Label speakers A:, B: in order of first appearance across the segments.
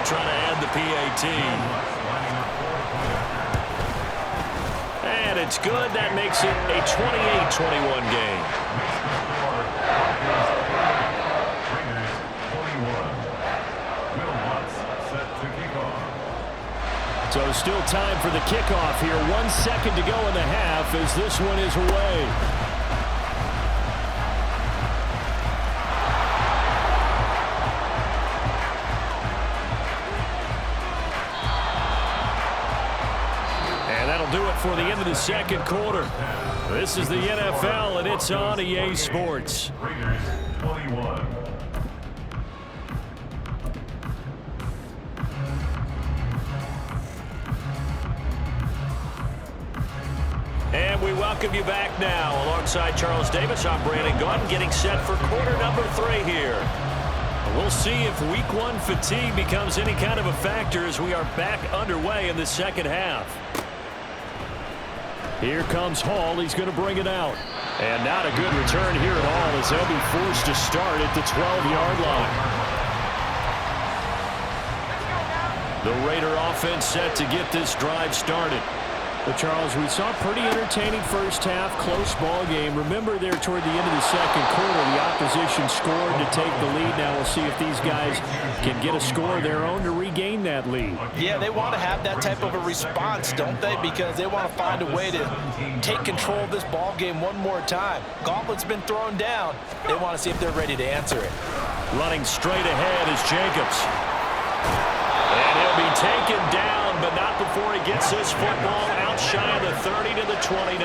A: try to add the PAT. And it's good. That makes it a 28-21 game. So still time for the kickoff here. 1 second to go in the half as this one is away. And that'll do it for the end of the second quarter. This is the NFL, and it's on EA Sports.
B: Raiders 21.
A: And we welcome you back now. Alongside Charles Davis, I'm Brandon Gaudin, getting set for quarter number 3 here. We'll see if week 1 fatigue becomes any kind of a factor as we are back underway in the second half. Here comes Hall. He's going to bring it out. And not a good return here at all as they'll be forced to start at the 12-yard line. The Raider offense set to get this drive started. But Charles, we saw a pretty entertaining first half, close ball game. Remember there toward the end of the second quarter, the opposition scored to take the lead. Now we'll see if these guys can get a score of their own to regain that lead.
C: Yeah, they want to have that type of a response, don't they? Because they want to find a way to take control of this ball game one more time. Gauntlet's been thrown down. They want to see if they're ready to answer it.
A: Running straight ahead is Jacobs. And he'll be taken down, but not before he gets his football out shy of the 30 to the 29.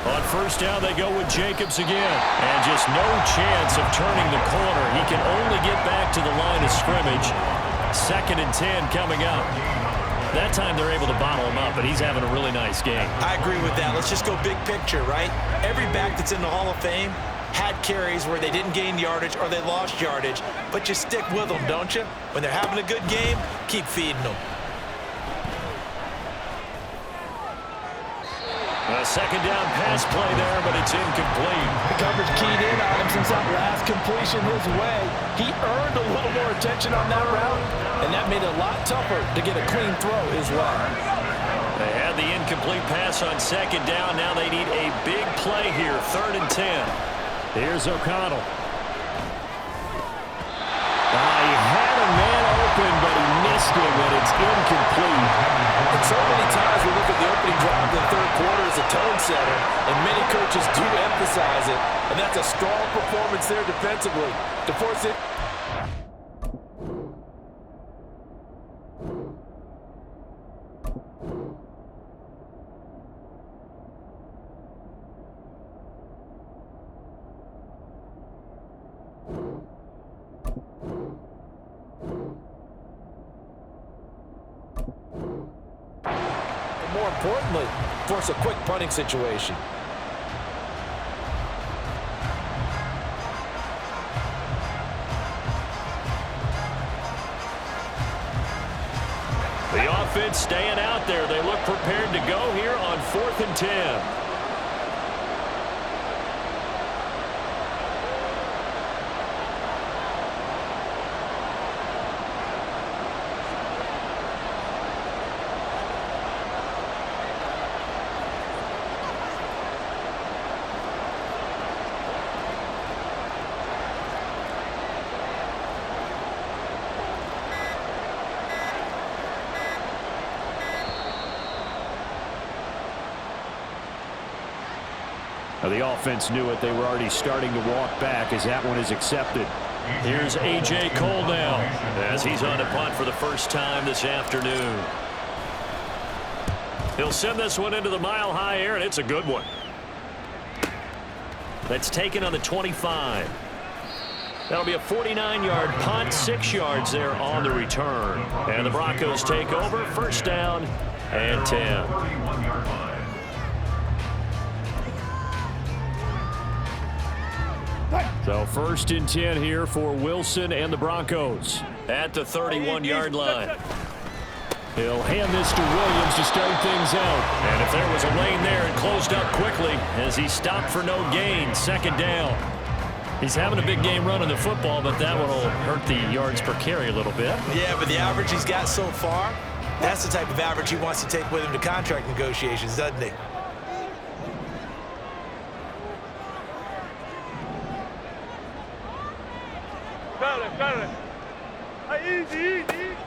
A: On first down, they go with Jacobs again. And just no chance of turning the corner. He can only get back to the line of scrimmage. 2nd and 10 coming up. That time they're able to bottle him up, but he's having a really nice game.
C: I agree with that. Let's just go big picture, right? Every back that's in the Hall of Fame had carries where they didn't gain yardage or they lost yardage, but you stick with them, don't you? When they're having a good game, keep feeding them.
A: A second down pass play there, but it's incomplete.
C: The coverage keyed in on him since that last completion his way. He earned a little more attention on that route, and that made it a lot tougher to get a clean throw his way.
A: They had the incomplete pass on second down. Now they need a big play here, 3rd and 10. Here's O'Connell. He had a man open, but he missed it when it's incomplete.
C: And so many times we look at the opening drive of the third quarter as a tone setter, and many coaches do emphasize it, and that's a strong performance there defensively to force it. More importantly, force a quick punting situation.
A: The offense staying out there. They look prepared to go here on 4th and 10. The offense knew it. They were already starting to walk back as that one is accepted. Here's A.J. Cole now as he's on the punt for the first time this afternoon. He'll send this one into the mile-high air, and it's a good one. That's taken on the 25. That'll be a 49-yard punt, 6 yards there on the return. And the Broncos take over, 1st down and 10. So 1st and 10 here for Wilson and the Broncos at the 31-yard line. He'll hand this to Williams to start things out. And if there was a lane there, it closed up quickly as he stopped for no gain. Second down. He's having a big game running the football, but that one will hurt the yards per carry a little bit.
C: Yeah, but the average he's got so far, that's the type of average he wants to take with him to contract negotiations, doesn't he?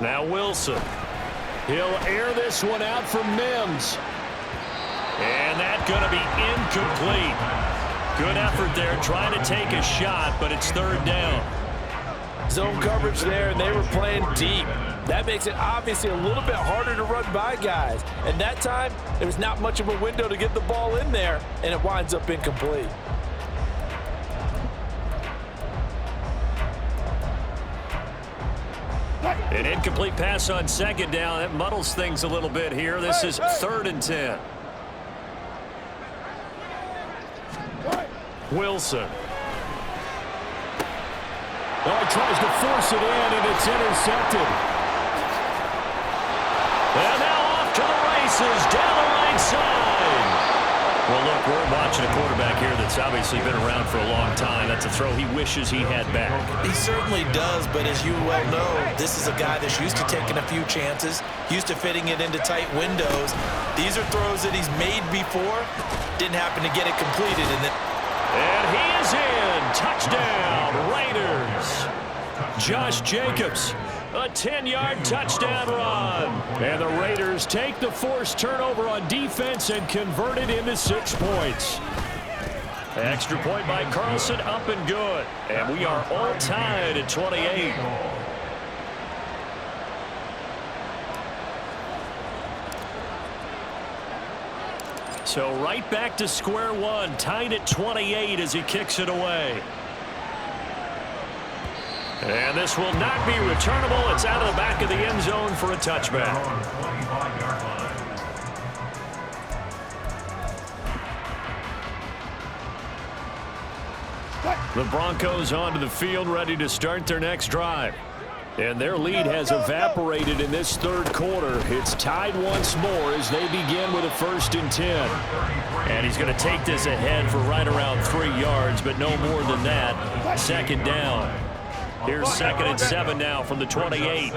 A: Now Wilson. He'll air this one out for Mims. And that's going to be incomplete. Good effort there trying to take a shot, but it's third down.
D: Zone coverage there, and they were playing deep. That makes it obviously a little bit harder to run by guys. And that time, there was not much of a window to get the ball in there, and it winds up incomplete.
A: An incomplete pass on second down. That muddles things a little bit here. This is 3rd and 10. Wilson. Oh, he tries to force it in, and it's intercepted. And now off to the races, down the right side. Well, look, we're watching a quarterback here that's obviously been around for a long time. That's a throw he wishes he had back.
C: He certainly does, but as you well know, this is a guy that's used to taking a few chances, used to fitting it into tight windows. These are throws that he's made before, didn't happen to get it completed.
A: And he is in. Touchdown, Raiders. Josh Jacobs, a 10-yard touchdown run. And the Raiders take the forced turnover on defense and convert it into 6 points. Extra point by Carlson, up and good. And we are all tied at 28. So right back to square one, tied at 28 as he kicks it away. And this will not be returnable. It's out of the back of the end zone for a touchback. The Broncos onto the field, ready to start their next drive. And their lead has evaporated in this third quarter. It's tied once more as they begin with a 1st and 10. And he's going to take this ahead for right around 3 yards, but no more than that. Second down. Here's 2nd and 7 now from the 28.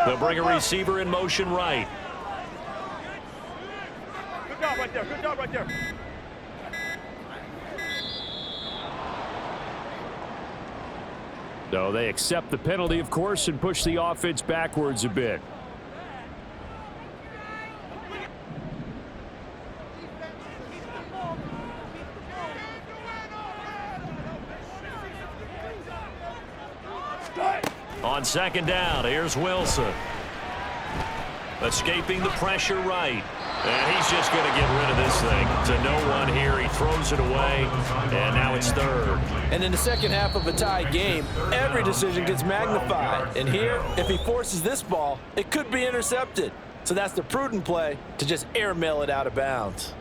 A: They'll bring a receiver in motion right.
E: Good job right there. Good job right there.
A: So they accept the penalty, of course, and push the offense backwards a bit. On second down, here's Wilson. Escaping the pressure right. And he's just going to get rid of this thing. To no one here. He throws it away. And now it's 3rd.
D: And in the second half of a tie game, every decision gets magnified. And here, if he forces this ball, it could be intercepted. So that's the prudent play to just airmail it out of bounds.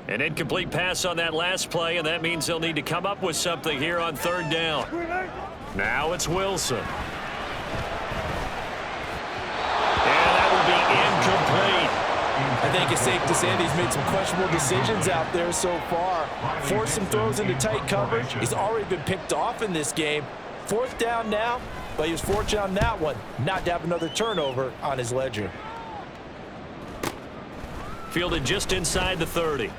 A: An incomplete pass on that last play, and that means they'll need to come up with something here on 3rd down. Now it's Wilson. And that will be incomplete.
D: I think it's safe to say that he's made some questionable decisions out there so far. Forced some throws into tight coverage. He's already been picked off in this game. 4th down now, but he was fortunate on that one not to have another turnover on his ledger.
A: Fielded just inside the 30.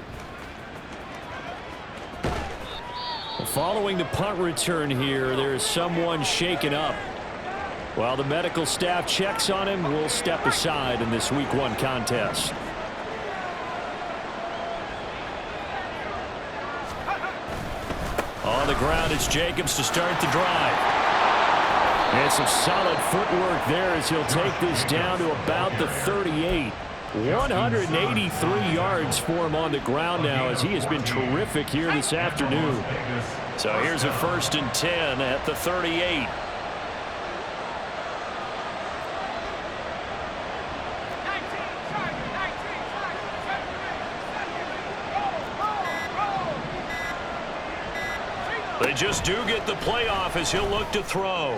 A: Following the punt return here, there's someone shaken up. While the medical staff checks on him, we'll step aside in this Week 1 contest. On the ground, it's Jacobs to start the drive. And some solid footwork there as he'll take this down to about the 38. 183 yards for him on the ground now as he has been terrific here this afternoon. So here's a 1st and 10 at the 38. They just do get the playoff as he'll look to throw.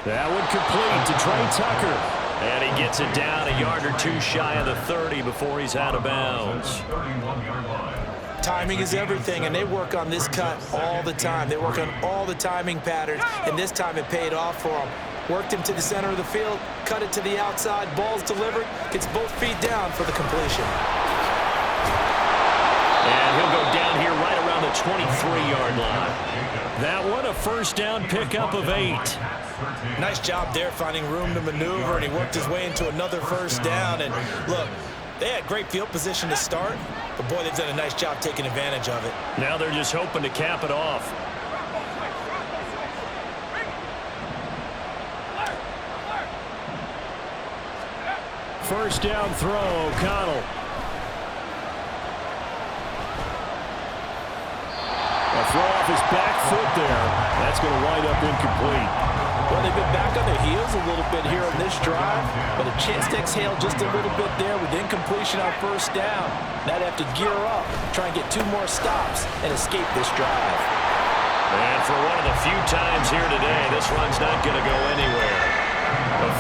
A: That one complete to Trey Tucker. And he gets it down a yard or two shy of the 30 before he's out of bounds.
C: Timing is everything, and they work on this cut all the time. They work on all the timing patterns, and this time it paid off for them. Worked him to the center of the field, cut it to the outside, ball's delivered, gets both feet down for the completion.
A: And he'll go down here right around the 23-yard line. That one, a first down pickup of 8.
C: Nice job there finding room to maneuver, and he worked his way into another first down. And look, they had great field position to start, but boy, they've done a nice job taking advantage of it.
A: Now they're just hoping to cap it off. First down throw, O'Connell. A throw off his back foot there. That's going to wind up incomplete.
D: Well, they've been back on their heels a little bit here on this drive, but a chance to exhale just a little bit there with incompletion on first down. Now they have to gear up, try and get 2 more stops, and escape this drive.
A: And for one of the few times here today, this run's not going to go anywhere.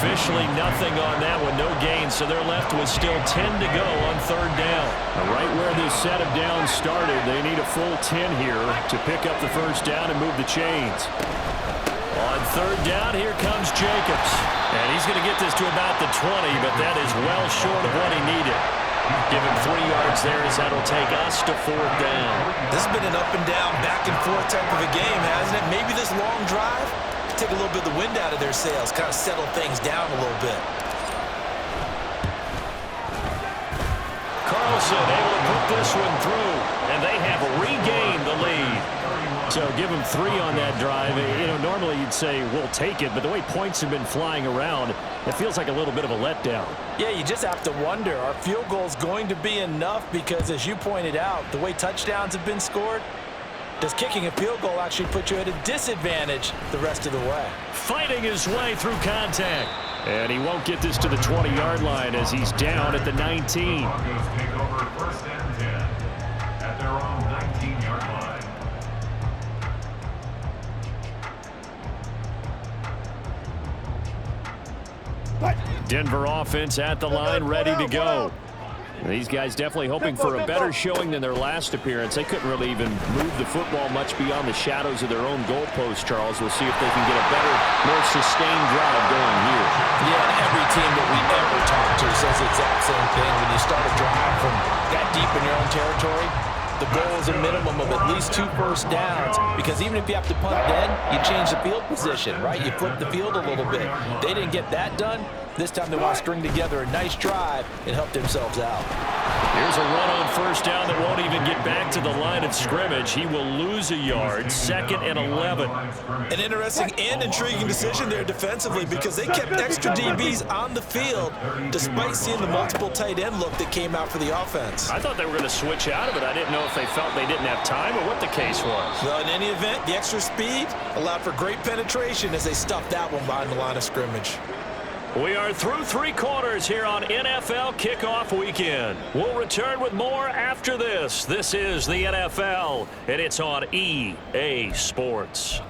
A: Officially nothing on that one, no gain, so they're left with still 10 to go on third down. Right where this set of downs started, they need a full 10 here to pick up the first down and move the chains. On third down, here comes Jacobs. And he's going to get this to about the 20, but that is well short of what he needed. Give him 3 yards there as that'll take us to fourth down.
C: This has been an up and down, back and forth type of a game, hasn't it? Maybe this long drive take a little bit of the wind out of their sails, kind of settle things down a little bit.
A: Carlson able to put this one through, and they have regained the lead. So give them 3 on that drive. You know, normally you'd say we'll take it, but the way points have been flying around, it feels like a little bit of a letdown.
D: Yeah, you just have to wonder, are field goals going to be enough? Because as you pointed out, the way touchdowns have been scored, does kicking a field goal actually put you at a disadvantage the rest of the way?
A: Fighting his way through contact. And he won't get this to the 20-yard line as he's down at the 19.
B: Broncos take over first and 10 at their own 19-yard line.
A: Denver offense at the line, ready to go. These guys definitely hoping for a better showing than their last appearance. They couldn't really even move the football much beyond the shadows of their own goalpost, Charles. We'll see if they can get a better, more sustained drive going here.
D: Yeah, and every team that we ever talk to says the exact same thing. When you start a drive from that deep in your own territory, the goal is a minimum of at least 2 first downs, because even if you have to punt then, you change the field position, right? You flip the field a little bit. They didn't get that done. This time they want to string together a nice drive and help themselves out.
A: Here's a run on first down that won't even get back to the line of scrimmage. He will lose a yard, 2nd and 11.
C: An interesting and intriguing decision there defensively, because they kept extra DBs on the field despite seeing the multiple tight end look that came out for the offense.
A: I thought they were going to switch out of it. I didn't know if they felt they didn't have time or what the case was.
C: Well, in any event, the extra speed allowed for great penetration as they stuffed that one behind the line of scrimmage.
A: We are through 3 quarters here on NFL Kickoff Weekend. We'll return with more after this. This is the NFL, and it's on EA Sports.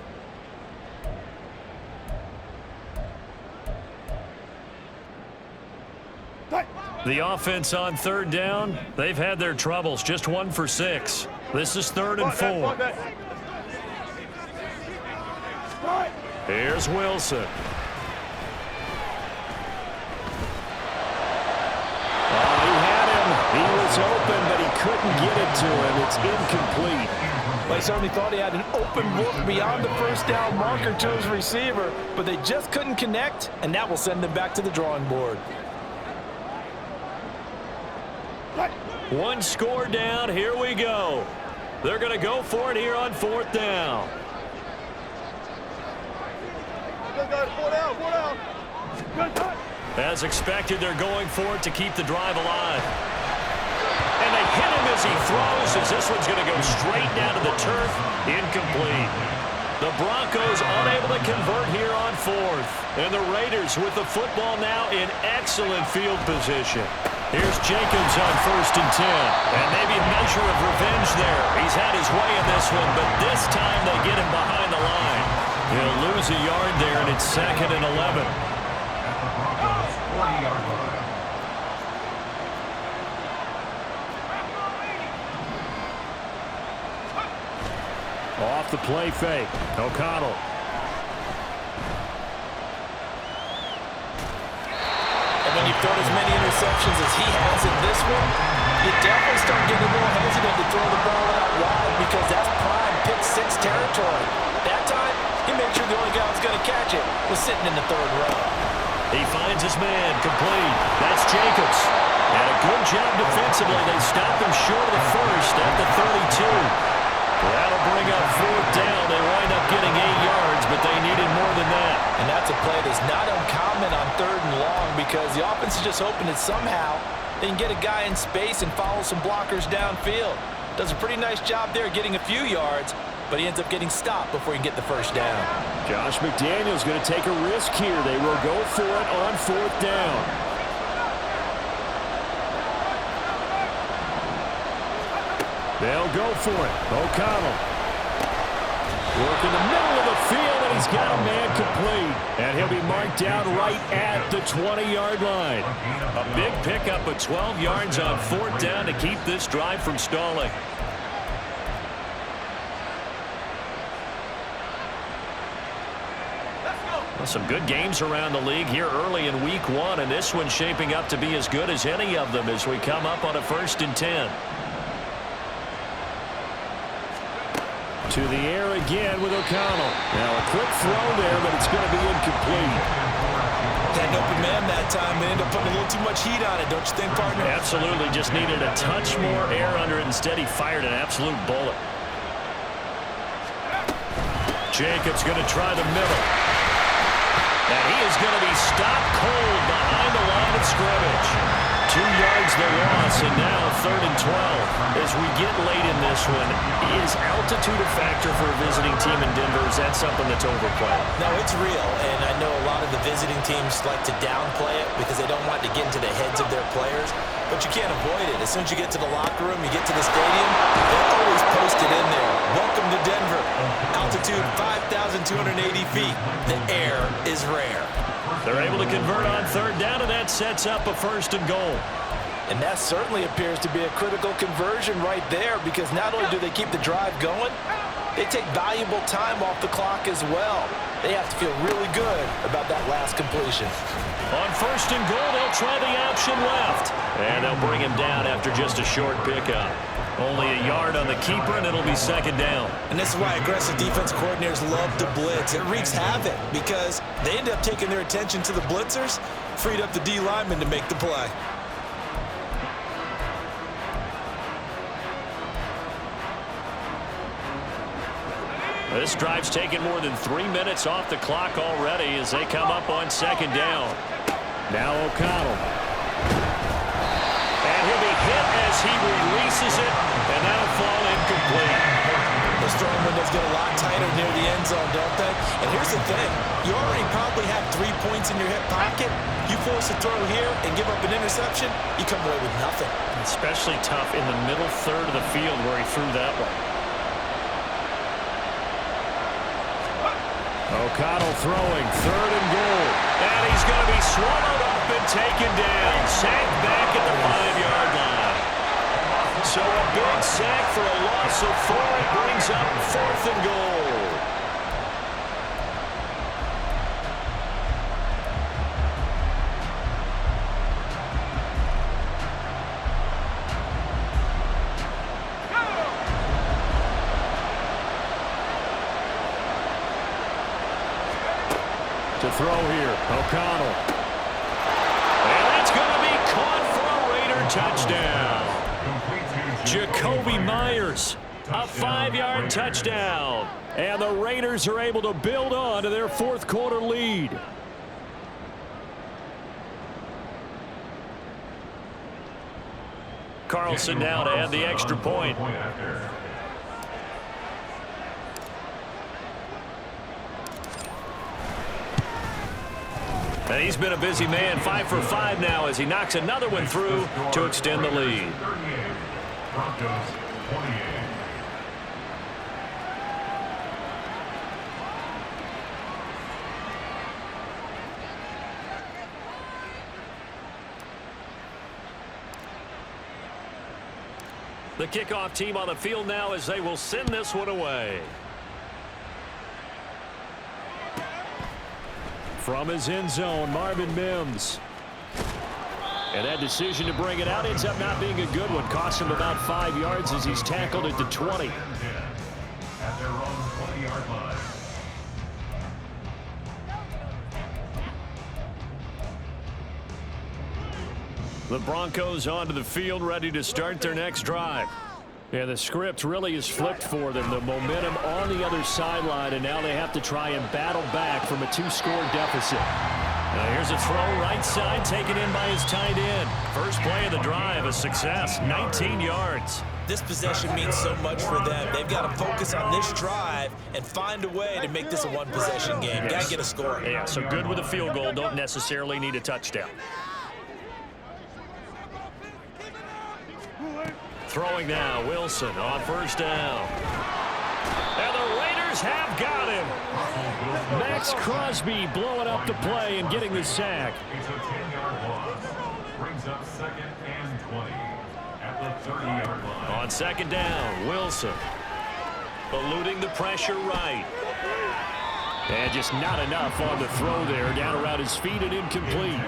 A: The offense on third down, they've had their troubles. Just 1 for 6. This is 3rd and 4. Here's Wilson. He was open, but he couldn't get it to him. It's incomplete.
D: They certainly thought he had an open look beyond the first down marker to his receiver, but they just couldn't connect, and that will send them back to the drawing board.
A: 1 score down. Here we go. They're going to go for it here on 4th down. As expected, they're going for it to keep the drive alive. And they hit him as he throws, as this one's going to go straight down to the turf. Incomplete. The Broncos unable to convert here on 4th. And the Raiders with the football now in excellent field position. Here's Jacobs on 1st and 10. And maybe a measure of revenge there. He's had his way in this this one, but this time they get him behind the line. He'll lose a yard there, and it's 2nd and 11.
B: At the Broncos' 40-yard line.
A: Off the play fake. O'Connell.
D: And when you throw as many interceptions as he has in this one, you definitely start getting a little hesitant to throw the ball out wide because that's prime pick six territory. That time, he made sure the only guy who was going to catch it was sitting in the 3rd row.
A: He finds his man, complete. That's Jacobs. And a good job defensively. They stopped him short of the first at the 32. That'll bring up 4th down. They wind up getting 8 yards, but they needed more than that.
D: And that's a play that's not uncommon on 3rd and long because the offense is just hoping that somehow they can get a guy in space and follow some blockers downfield. Does a pretty nice job there getting a few yards, but he ends up getting stopped before he can get the 1st down.
A: Josh McDaniels going to take a risk here. They will go for it on 4th down. They'll go for it. O'Connell. Work in the middle of the field, and he's got a man complete. And he'll be marked down right at the 20-yard line. A big pickup of 12 yards on 4th down to keep this drive from stalling. Well, some good games around the league here early in week 1, and this one's shaping up to be as good as any of them as we come up on a 1st and 10. To the air again with O'Connell. Now a quick throw there, but it's going to be incomplete.
D: Had an open man that time. They ended up putting a little too much heat on it, don't you think, partner?
A: Absolutely. Just needed a touch more air under it. Instead, he fired an absolute bullet. Jacobs going to try the middle. And he is going to be stopped cold behind the line of scrimmage. 2 yards the loss, and now 3rd and 12. As we get late in this one, is altitude a factor for a visiting team in Denver? Is that something that's overplayed?
D: No, it's real, and I know a lot of the visiting teams like to downplay it because they don't want to get into the heads of their players, but you can't avoid it. As soon as you get to the locker room, you get to the stadium, they're always posted in there. Welcome to Denver. Altitude 5,280 feet. The air is rare.
A: They're able to convert on 3rd down, and that sets up a 1st and goal.
D: And that certainly appears to be a critical conversion right there because not only do they keep the drive going, they take valuable time off the clock as well. They have to feel really good about that last completion.
A: On 1st and goal, they'll try the option left. And they'll bring him down after just a short pickup. Only a yard on the keeper, and it'll be 2nd down.
D: And this is why aggressive defense coordinators love to blitz. It wreaks havoc because they end up taking their attention to the blitzers, freed up the D lineman to make the play.
A: This drive's taken more than 3 minutes off the clock already as they come up on 2nd down. Now O'Connell. And he'll be hit as he releases it, and that'll fall incomplete.
D: Those throwing windows get a lot tighter near the end zone, don't they? And here's the thing. You already probably have 3 points in your hip pocket. You force a throw here and give up an interception, you come away with nothing.
A: Especially tough in the middle 3rd of the field where he threw that one. O'Connell throwing, 3rd and goal. And he's going to be swallowed up and taken down. Sacked back at the 5-yard line. So a big sack for a loss of 4. It brings up 4th and goal. To throw here, O'Connell. And that's going to be caught for a Raider touchdown. Jacoby Myers, a 5-yard touchdown. And the Raiders are able to build on to their 4th quarter lead. Carlson now to add the extra point. And he's been a busy man, 5 for 5 now as he knocks another one through to extend the lead. The kickoff team on the field now as they will send this one away. From his end zone, Marvin Mims. And that decision to bring it out ends up not being a good one. Cost him about 5 yards as he's tackled at the 20.
B: At their own 20-yard line.
A: The Broncos onto the field, ready to start their next drive. Yeah, the script really is flipped for them. The momentum on the other sideline, and now they have to try and battle back from a 2-score deficit. Now here's a throw right side, taken in by his tight end. First play of the drive, a success, 19 yards.
C: This possession means so much for them. They've got to focus on this drive and find a way to make this a one-possession game. Got to get a score.
A: Yeah, so good with a field goal, don't necessarily need a touchdown. Throwing now, Wilson on first down. And the Raiders have got him. Max Crosby blowing up the play and getting the sack.
B: It's a 10-yard loss. Brings up 2nd and 20 at the 30-yard line.
A: On second down, Wilson eluding the pressure right. And just not enough on the throw there. Down around his feet and incomplete.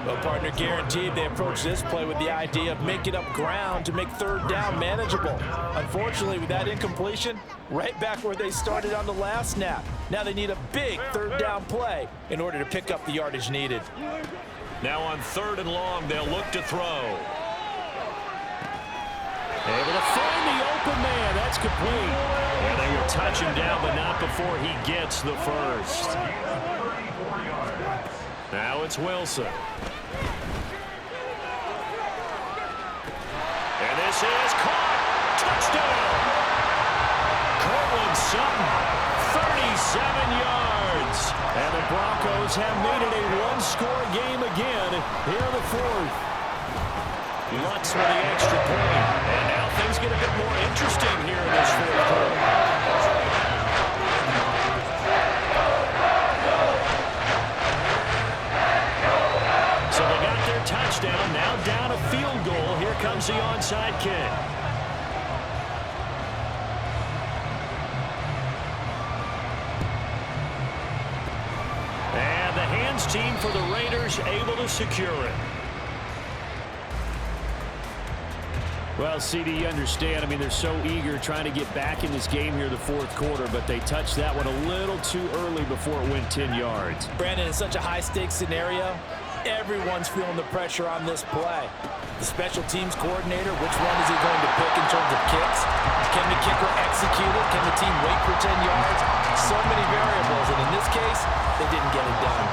D: Well, partner, guaranteed they approach this play with the idea of making up ground to make third down manageable. Unfortunately, with that incompletion, right back where they started on the last snap. Now they need a big third down play in order to pick up the yardage needed.
A: Now on 3rd and long, they'll look to throw. Able to find the open man. That's complete. And they will touch him down, but not before he gets the first. Now it's Wilson. And this is caught. Touchdown. Cortland Sutton, 37 yards. And the Broncos have made it a one-score game again here in the 4th. Lutz with the extra point. And now things get a bit more interesting here in this 4th quarter. So they got their touchdown. Now down a field goal. Here comes the onside kick. And the hands team for the Raiders able to secure it. Well, CD, you understand. I mean, they're so eager trying to get back in this game here in the 4th quarter, but they touched that one a little too early before it went 10 yards.
D: Brandon, in such a high-stakes scenario, everyone's feeling the pressure on this play. The special teams coordinator, which one is he going to pick in terms of kicks? Can the kicker execute it? Can the team wait for 10 yards? So many variables, and in this case, they didn't get it done.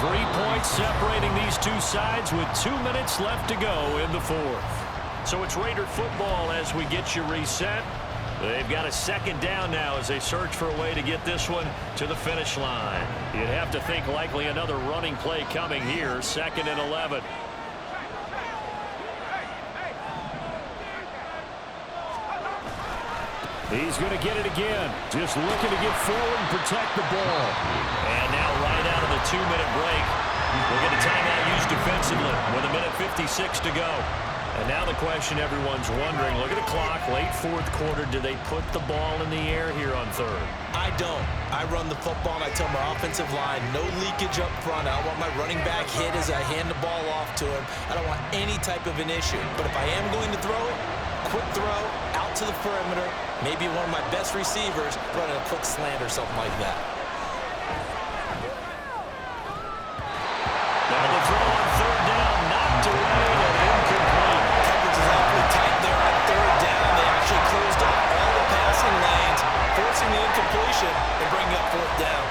A: 3 points separating these two sides with 2 minutes left to go in the 4th. So it's Raider football as we get you reset. They've got a 2nd down now as they search for a way to get this one to the finish line. You'd have to think likely another running play coming here, 2nd and 11. He's going to get it again. Just looking to get forward and protect the ball. And now right out of the 2-minute break, we'll get a timeout used defensively with 1:56 to go. And now the question everyone's wondering, look at the clock, late 4th quarter, do they put the ball in the air here on 3rd?
C: I don't. I run the football and I tell my offensive line, no leakage up front. I don't want my running back hit as I hand the ball off to him. I don't want any type of an issue. But if I am going to throw it, quick throw, out to the perimeter, maybe one of my best receivers running a quick slant or something like that.
A: Now the throw on 3rd down, knocked away and incomplete.
C: Coverage is awfully tight there on 3rd down. They actually closed off all the passing lanes, forcing the incompletion and bringing up 4th down.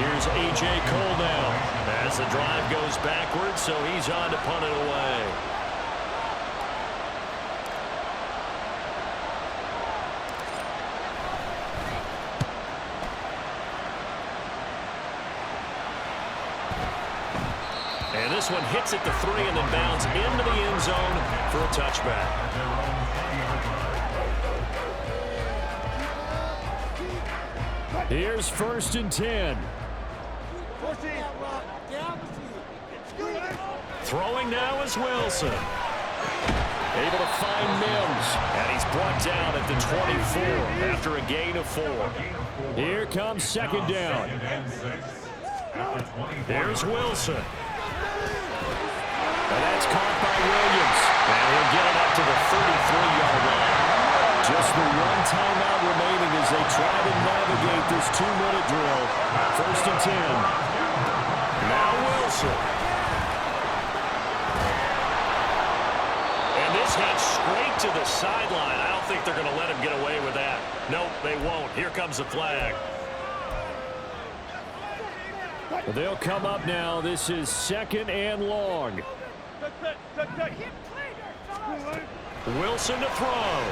A: Here's A.J. Cole now as the drive goes backwards, so he's on to punt it away. And this one hits at the 3 and then bounds into the end zone for a touchback. Here's 1st and 10. Throwing now is Wilson. Able to find Mims. And he's brought down at the 24 after a gain of 4. Here comes second down. There's Wilson. And that's caught by Williams. And he'll get it up to the 33-yard line. Just the one timeout remaining as they try to navigate this 2-minute drill. First and 10. Now Wilson. And this heads straight to the sideline. I don't think they're going to let him get away with that. Nope, they won't. Here comes the flag. They'll come up now. This is second and long. Wilson to throw.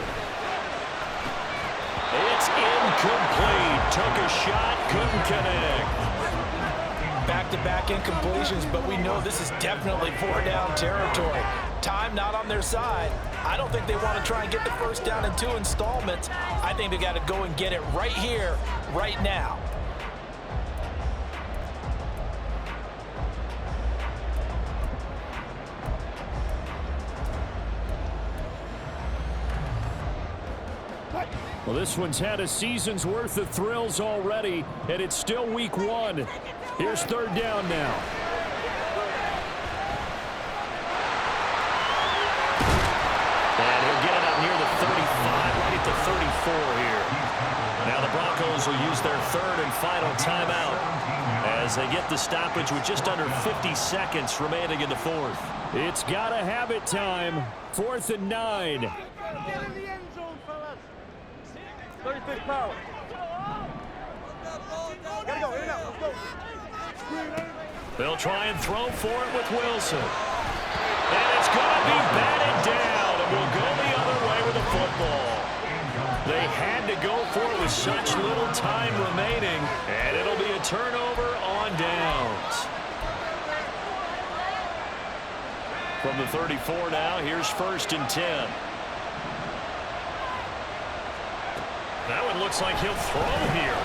A: It's incomplete. Took a shot, couldn't connect.
D: Back-to-back incompletions, but we know this is definitely 4-down territory. Time not on their side. I don't think they want to try and get the first down in 2 installments. I think they got to go and get it right here, right now.
A: Well, this one's had a season's worth of thrills already, and it's still week 1. Here's third down now. And he'll get it up near the 35, right at the 34 here. Now the Broncos will use their third and final timeout as they get the stoppage with just under 50 seconds remaining in the fourth. It's gotta have it time. 4th and 9.
E: 35 power. Gotta go, in and out, let's go.
A: They'll try and throw for it with Wilson. And it's going to be batted down, and we'll go the other way with the football. They had to go for it with such little time remaining, and it'll be a turnover on downs. From the 34 now, here's 1st and 10. That one looks like he'll throw here.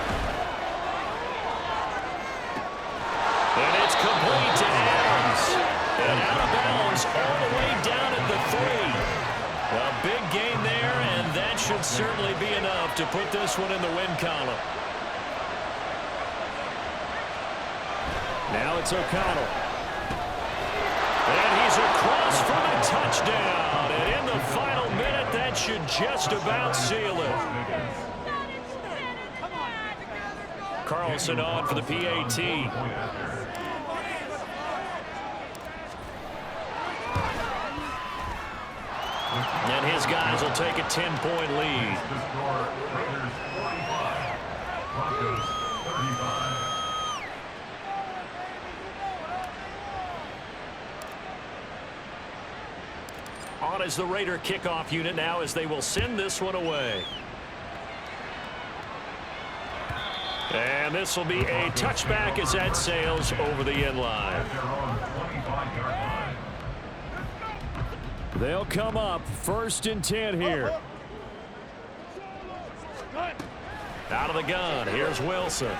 A: And it's complete to Adams. And out of bounds all the way down at the 3. A big gain there, and that should certainly be enough to put this one in the win column. Now it's O'Connell. And he's across for the touchdown. And in the final minute, that should just about seal it. Carlson on for the PAT. And his guys will take a 10-point lead. On is the Raider kickoff unit now as they will send this one away. And this will be a touchback as that sails over the end line. They'll come up 1st and 10 here. Out of the gun, here's Wilson.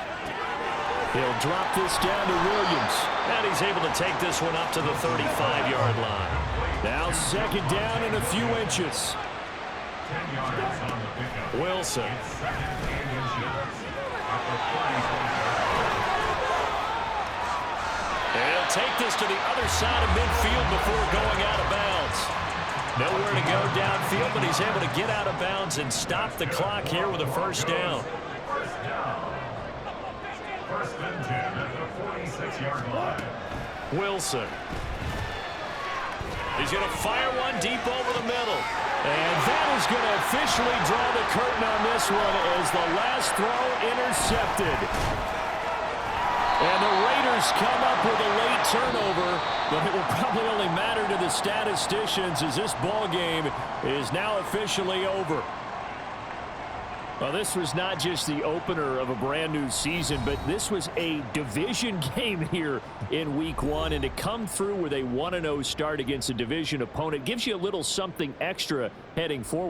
A: He'll drop this down to Williams. And he's able to take this one up to the 35-yard line. Now second down and a few inches. Wilson. And he'll take this to the other side of midfield before going out of bounds. Nowhere to go downfield, but he's able to get out of bounds and stop the clock here with a first down.
B: First and 10 at the 46-yard line.
A: Wilson. He's going to fire one deep over the middle. And that is going to officially draw the curtain on this one as the last throw intercepted. And the Raiders come up with a late turnover, but it will probably only matter to the statisticians as this ball game is now officially over. Well, this was not just the opener of a brand new season, but this was a division game here in week 1. And to come through with a 1-0 start against a division opponent gives you a little something extra heading forward.